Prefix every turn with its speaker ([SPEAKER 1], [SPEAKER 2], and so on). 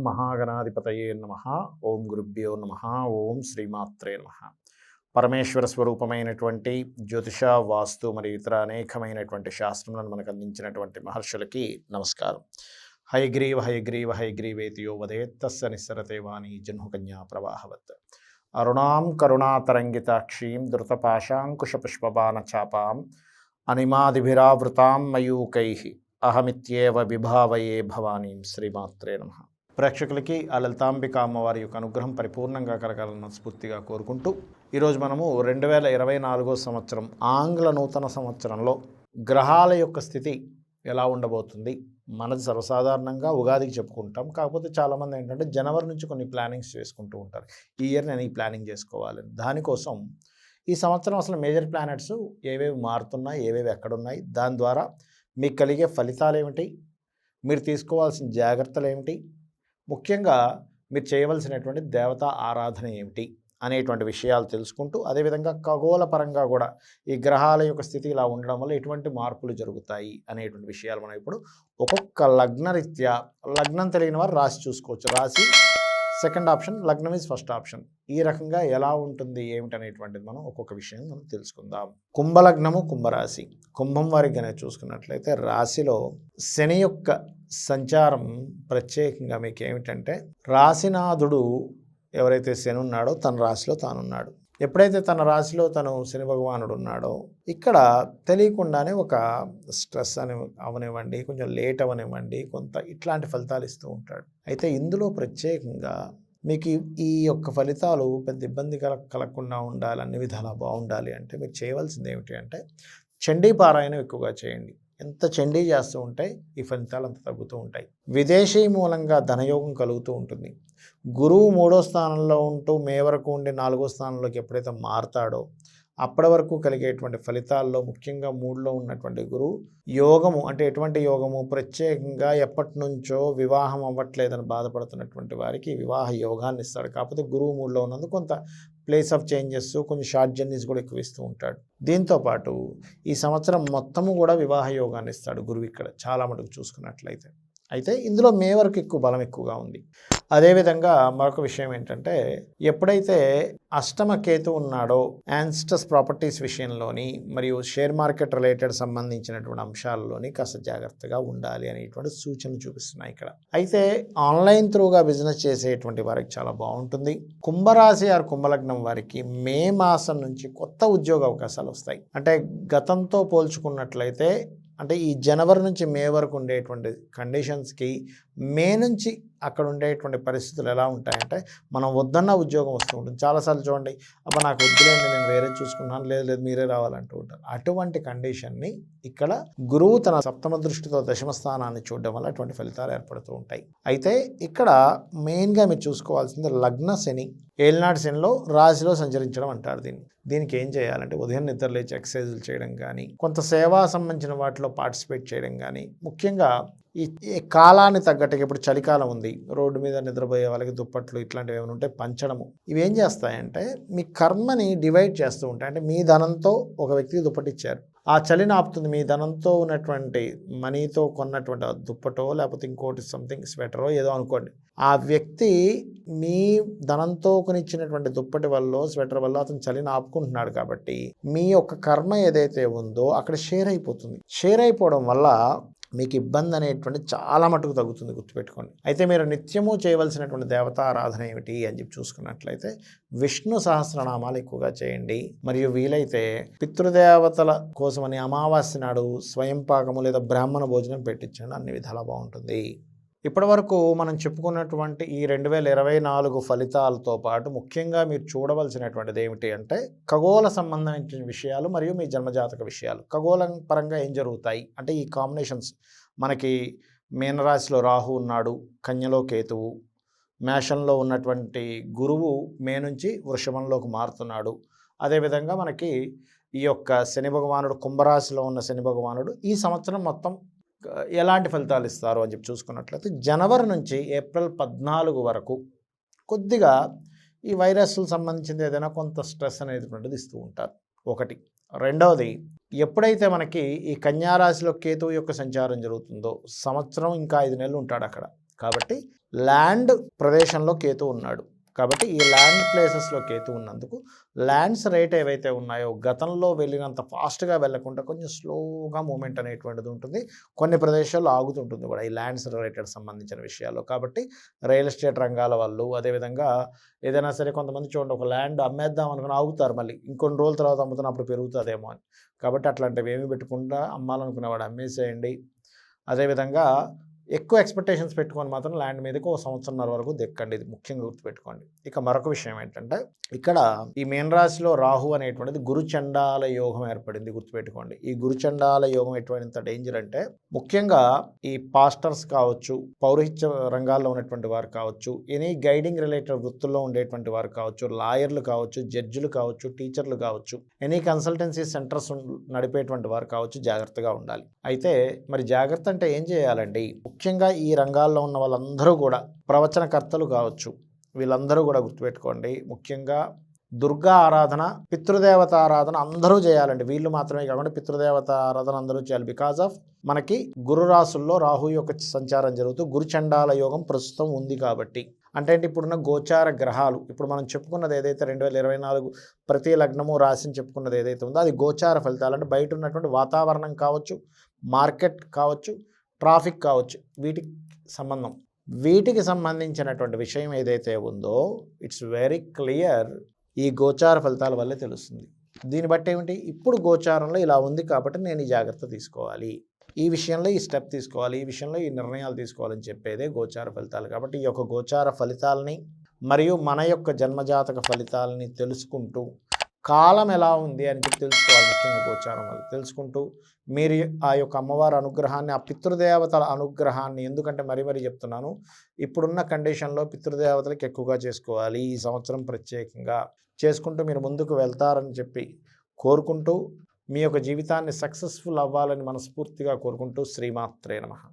[SPEAKER 1] మహాగణాధిపతయే నమః. ఓం గురుభ్యో నమః. ఓం శ్రీమాత్రే నమః. పరమేశ్వర స్వరూపమైనటువంటి జ్యోతిష, వాస్తు మరియు ఇతర అనేకమైనటువంటి శాస్త్రములను మనకు అందించినటువంటి మహర్షులకి నమస్కారం. హయగ్రీవ హయగ్రీవ హయగ్రీవేతియో వదేత్తస్య నిస్సరతే వాణి జహ్నుకన్యా ప్రవాహవత్. అరుణాం కరుణాతరంగితాక్షీం ధృతపాశాంకుశపుష్పబాణచాపాం అనిమాదిభిరావృతాం మయూకైః అహమిత్యేవ విభావయే భవానీం. శ్రీమాత్రే నమః. ప్రేక్షకులకి ఆ లలితాంబిక అమ్మవారి యొక్క అనుగ్రహం పరిపూర్ణంగా కలగాలని మనస్ఫూర్తిగా కోరుకుంటూ ఈరోజు మనము 2024 సంవత్సరం ఆంగ్ల నూతన సంవత్సరంలో గ్రహాల యొక్క స్థితి ఎలా ఉండబోతుంది. మనది సర్వసాధారణంగా ఉగాదికి చెప్పుకుంటాం, కాకపోతే చాలామంది ఏంటంటే జనవరి నుంచి కొన్ని ప్లానింగ్స్ చేసుకుంటూ ఉంటారు. ఈ ఇయర్ నేను ఈ ప్లానింగ్ చేసుకోవాలని. దానికోసం ఈ సంవత్సరం అసలు మేజర్ ప్లానెట్స్ ఏవేవి మారుతున్నాయి, ఏవేవి ఎక్కడున్నాయి, దాని ద్వారా మీకు కలిగే ఫలితాలు ఏమిటి, మీరు తీసుకోవాల్సిన జాగ్రత్తలు ఏమిటి, ముఖ్యంగా మీరు చేయవలసినటువంటి దేవతా ఆరాధన ఏమిటి అనేటువంటి విషయాలు తెలుసుకుంటూ, అదేవిధంగా ఖగోళ పరంగా కూడా ఈ గ్రహాల యొక్క స్థితి ఇలా ఉండడం వల్ల ఎటువంటి మార్పులు జరుగుతాయి అనేటువంటి విషయాలు మనం ఇప్పుడు ఒక్కొక్క లగ్నరీత్యా, లగ్నం తెలియని వారు రాశి చూసుకోవచ్చు. రాశి సెకండ్ ఆప్షన్, లగ్నం ఈజ్ ఫస్ట్ ఆప్షన్. ఈ రకంగా ఎలా ఉంటుంది ఏమిటనేటువంటిది మనం ఒక్కొక్క విషయం మనం తెలుసుకుందాం. కుంభలగ్నము, కుంభరాశి. కుంభం వారికి కనుక చూసుకున్నట్లయితే రాశిలో శని యొక్క సంచారం ప్రత్యేకంగా మీకు ఏమిటంటే, రాశినాథుడు ఎవరైతే శని ఉన్నాడో తన రాశిలో తానున్నాడు. ఎప్పుడైతే తన రాశిలో తను శని భగవానుడు ఉన్నాడో ఇక్కడ తెలియకుండానే ఒక స్ట్రెస్ అవనివ్వండి, కొంచెం లేట్ అవనివ్వండి, కొంత ఇట్లాంటి ఫలితాలు ఇస్తూ ఉంటాడు. అయితే ఇందులో ప్రత్యేకంగా మీకు ఈ యొక్క ఫలితాలు పెద్ద ఇబ్బంది కలగకుండా ఉండాలి, అన్ని విధాలా బాగుండాలి అంటే మీరు చేయవలసింది ఏమిటి అంటే చండీ పారాయణం ఎక్కువగా చేయండి. ఎంత చండీ చేస్తూ ఉంటే ఈ ఫలితాలు అంత తగ్గుతూ ఉంటాయి. విదేశీ మూలంగా ధనయోగం కలుగుతూ ఉంటుంది. గురువు 3వ స్థానంలో ఉంటూ మే వరకు ఉండి 4వ స్థానంలోకి ఎప్పుడైతే మారతాడో అప్పటి వరకు కలిగేటువంటి ఫలితాల్లో ముఖ్యంగా 3లో ఉన్నటువంటి గురువు యోగము, అంటే ఎటువంటి యోగము, ప్రత్యేకంగా ఎప్పటి నుంచో వివాహం అవ్వట్లేదని బాధపడుతున్నటువంటి వారికి వివాహ యోగాన్ని ఇస్తాడు. కాకపోతే గురువు 3లో ఉన్నందుకు కొంత ప్లేస్ ఆఫ్ చేంజెస్, కొంచెం షార్ట్ జర్నీస్ కూడా ఎక్కువ ఇస్తూ ఉంటాడు. దీంతోపాటు ఈ సంవత్సరం మొత్తము కూడా వివాహ యోగాన్ని ఇస్తాడు గురువు ఇక్కడ చాలా మటుకు చూసుకున్నట్లయితే. అయితే ఇందులో మే వరకు ఎక్కువ బలం ఎక్కువగా ఉంది. అదేవిధంగా మరొక విషయం ఏంటంటే, ఎప్పుడైతే అష్టమ కేతు ఉన్నాడో యాన్స్టస్ ప్రాపర్టీస్ విషయంలోని మరియు షేర్ మార్కెట్ రిలేటెడ్ సంబంధించినటువంటి అంశాలలోని కాస్త జాగ్రత్తగా ఉండాలి అనేటువంటి సూచనలు చూపిస్తున్నాయి ఇక్కడ. అయితే ఆన్లైన్ త్రూగా బిజినెస్ చేసేటువంటి వారికి చాలా బాగుంటుంది. కుంభరాశి ఆర్ కుంభలగ్నం వారికి మే మాసం నుంచి కొత్త ఉద్యోగ అవకాశాలు వస్తాయి. అంటే గతంతో పోల్చుకున్నట్లయితే, అంటే ఈ జనవరి నుంచి మే వరకు ఉండేటువంటి కండిషన్స్కి మే నుంచి అక్కడ ఉండేటువంటి పరిస్థితులు ఎలా ఉంటాయంటే, మనం వద్దన్న ఉద్యోగం వస్తూ ఉంటుంది. చాలాసార్లు చూడండి, అబ్బా నాకు వద్దులేండి, నేను వేరే చూసుకున్నాను, లేదు మీరే రావాలంటూ ఉంటారు. అటువంటి కండిషన్ని ఇక్కడ గురువు తన సప్తమ దృష్టితో దశమ స్థానాన్ని చూడడం వల్ల అటువంటి ఫలితాలు ఏర్పడుతూ ఉంటాయి. అయితే ఇక్కడ మెయిన్గా మీరు చూసుకోవాల్సింది లగ్న శని, ఏలినాటి శనిలో రాశిలో సంచరించడం అంటారు దీనికి ఏం చేయాలంటే ఉదయం నిద్రలేచి ఎక్సర్సైజులు చేయడం కానీ, కొంత సేవా సంబంధించిన వాటిలో పార్టిసిపేట్ చేయడం కానీ, ముఖ్యంగా ఈ కాలాన్ని తగ్గట్టుగా ఇప్పుడు చలికాలం ఉంది, రోడ్డు మీద నిద్రపోయే వాళ్ళకి దుప్పట్లు ఇట్లాంటివి ఏమైనా ఉంటే పంచడము, ఇవేం చేస్తాయంటే మీ కర్మని డివైడ్ చేస్తూ ఉంటాయి. అంటే మీ ధనంతో ఒక వ్యక్తికి దుప్పటి ఇచ్చారు, ఆ చలిని ఆపుతుంది. మీ ధనంతో ఉన్నటువంటి మనీతో కొన్నటువంటి దుప్పటో లేకపోతే ఇంకోటి సంథింగ్ స్వెటరో ఏదో అనుకోండి, ఆ వ్యక్తి మీ ధనంతో కొనిచ్చినటువంటి దుప్పటి వల్ల స్వెటర్ వల్ల అతను చలిని ఆపుకుంటున్నాడు. కాబట్టి మీ యొక్క కర్మ ఏదైతే ఉందో అక్కడ షేర్ అయిపోతుంది. షేర్ అయిపోవడం వల్ల మీకు ఇబ్బంది అనేటువంటి చాలా మటుకు తగ్గుతుంది, గుర్తుపెట్టుకోండి. అయితే మీరు నిత్యము చేయవలసినటువంటి దేవతా ఆరాధన ఏమిటి అని చెప్పి చూసుకున్నట్లయితే విష్ణు సహస్రనామాలు ఎక్కువగా చేయండి. మరియు వీలైతే పితృదేవతల కోసమని అమావాస్య నాడు స్వయం పాకము లేదా బ్రాహ్మణ భోజనం పెట్టించండి, అన్ని విధాలా బాగుంటుంది. ఇప్పటి వరకు మనం చెప్పుకున్నటువంటి ఈ 2024 ఫలితాలతో పాటు ముఖ్యంగా మీరు చూడవలసినటువంటిది ఏమిటి అంటే ఖగోళ సంబంధించిన విషయాలు మరియు మీ జన్మజాతక విషయాలు. ఖగోళం పరంగా ఏం జరుగుతాయి అంటే ఈ కాంబినేషన్స్ మనకి మీనరాశిలో రాహు ఉన్నాడు, కన్యలో కేతువు, మేషంలో ఉన్నటువంటి గురువు మే నుంచి వృషభంలోకి మారుతున్నాడు. అదేవిధంగా మనకి ఈ యొక్క శని భగవానుడు, కుంభరాశిలో ఉన్న శని భగవానుడు ఈ సంవత్సరం మొత్తం ఎలాంటి ఫలితాలు ఇస్తారు అని చెప్పి చూసుకున్నట్లయితే జనవరి నుంచి ఏప్రిల్ 14 వరకు కొద్దిగా ఈ వైరస్లకు సంబంధించింది ఏదైనా కొంత స్ట్రెస్ అనేటువంటిది ఇస్తూ ఉంటారు. ఒకటి. రెండవది, ఎప్పుడైతే మనకి ఈ కన్యారాశిలో కేతువు యొక్క సంచారం జరుగుతుందో సంవత్సరం ఇంకా 5 నెలలు ఉంటాడు అక్కడ. కాబట్టి ల్యాండ్ ప్రదేశంలో కేతు ఉన్నాడు కాబట్టి ఈ ల్యాండ్ ప్లేసెస్లో కేతు ఉన్నందుకు ల్యాండ్స్ రేట్ ఏవైతే ఉన్నాయో గతంలో వెళ్ళినంత ఫాస్ట్గా వెళ్ళకుండా కొంచెం స్లోగా మూమెంట్ అనేటువంటిది ఉంటుంది. కొన్ని ప్రదేశాల్లో ఆగుతుంటుంది కూడా ఈ ల్యాండ్స్ రిలేటెడ్ సంబంధించిన విషయాల్లో. కాబట్టి రియల్ ఎస్టేట్ రంగాల వాళ్ళు అదేవిధంగా ఏదైనా సరే కొంతమంది చూడండి ఒక ల్యాండ్ అమ్మేద్దాం అనుకుని ఆగుతారు, మళ్ళీ ఇంకొన్ని రోజుల తర్వాత అమ్ముతున్నప్పుడు పెరుగుతుందేమో అని. కాబట్టి అట్లాంటివి ఏమి పెట్టకుండా అమ్మాలనుకునేవాడు అమ్మేసేయండి. అదేవిధంగా ఎక్కువ ఎక్స్పెక్టేషన్స్ పెట్టుకొని మాత్రం ల్యాండ్ మీదకి ఒక సంవత్సరంన్నర వరకు దెక్కండి, ఇది ముఖ్యంగా గుర్తుపెట్టుకోండి. ఇక మరొక విషయం ఏంటంటే ఇక్కడ ఈ మీన రాశిలో రాహు అనేటువంటిది గురుచండాల యోగం ఏర్పడింది, గుర్తుపెట్టుకోండి. ఈ గురుచండాల యోగం ఎటువంటి డేంజర్ అంటే ముఖ్యంగా ఈ పాస్టర్స్ కావచ్చు, పౌరహిత్య రంగాల్లో ఉన్నటువంటి వారు కావచ్చు, ఎనీ గైడింగ్ రిలేటెడ్ వృత్తుల్లో ఉండేటువంటి వారు కావచ్చు, లాయర్లు కావచ్చు, జడ్జిలు కావచ్చు, టీచర్లు కావచ్చు, ఎనీ కన్సల్టెన్సీ సెంటర్స్ నడిపేటువంటి వారు కావచ్చు, జాగ్రత్తగా ఉండాలి. అయితే మరి జాగ్రత్త అంటే ఏం చేయాలండి? ముఖ్యంగా ఈ రంగాల్లో ఉన్న వాళ్ళందరూ కూడా ప్రవచనకర్తలు కావచ్చు, వీళ్ళందరూ కూడా గుర్తుపెట్టుకోండి. ముఖ్యంగా దుర్గా ఆరాధన, పితృదేవత ఆరాధన అందరూ చేయాలండి. వీళ్ళు మాత్రమే కాకుండా పితృదేవత ఆరాధన అందరూ చేయాలి. బికాజ్ ఆఫ్ మనకి గురు రాసుల్లో రాహు యొక్క సంచారం జరుగుతూ గురుచండాల యోగం ప్రస్తుతం ఉంది కాబట్టి. అంటే ఇప్పుడున్న గోచార గ్రహాలు, ఇప్పుడు మనం చెప్పుకున్నది ఏదైతే 2024 ప్రతి లగ్నము రాశిని చెప్పుకున్నది ఏదైతే ఉందో అది గోచార ఫలితాలు. అంటే బయట ఉన్నటువంటి వాతావరణం కావచ్చు, మార్కెట్ కావచ్చు, ట్రాఫిక్ కావచ్చు, వీటికి సంబంధించినటువంటి విషయం ఏదైతే ఉందో ఇట్స్ వెరీ క్లియర్, ఈ గోచార ఫలితాల వల్లే తెలుస్తుంది. దీన్ని బట్టి ఏమిటి, ఇప్పుడు గోచారంలో ఇలా ఉంది కాబట్టి నేను ఈ జాగ్రత్త తీసుకోవాలి, ఈ విషయంలో ఈ స్టెప్ తీసుకోవాలి, ఈ విషయంలో ఈ నిర్ణయాలు తీసుకోవాలని చెప్పేదే గోచార ఫలితాలు. కాబట్టి ఈ యొక్క గోచార ఫలితాలని మరియు మన యొక్క జన్మజాతక ఫలితాలని తెలుసుకుంటూ కాలం ఎలా ఉంది అని తెలుసుకోవాలి. ముఖ్యంగా గోచారం వల్ల తెలుసుకుంటూ మీరు ఆ యొక్క అమ్మవారి అనుగ్రహాన్ని, ఆ పితృదేవతల అనుగ్రహాన్ని, ఎందుకంటే మరీ చెప్తున్నాను, ఇప్పుడున్న కండిషన్లో పితృదేవతలకు ఎక్కువగా చేసుకోవాలి ఈ సంవత్సరం ప్రత్యేకంగా. చేసుకుంటూ మీరు ముందుకు వెళ్తారని చెప్పి కోరుకుంటూ మీ యొక్క జీవితాన్ని సక్సెస్ఫుల్ అవ్వాలని మనస్ఫూర్తిగా కోరుకుంటూ శ్రీమాత్రే నమః.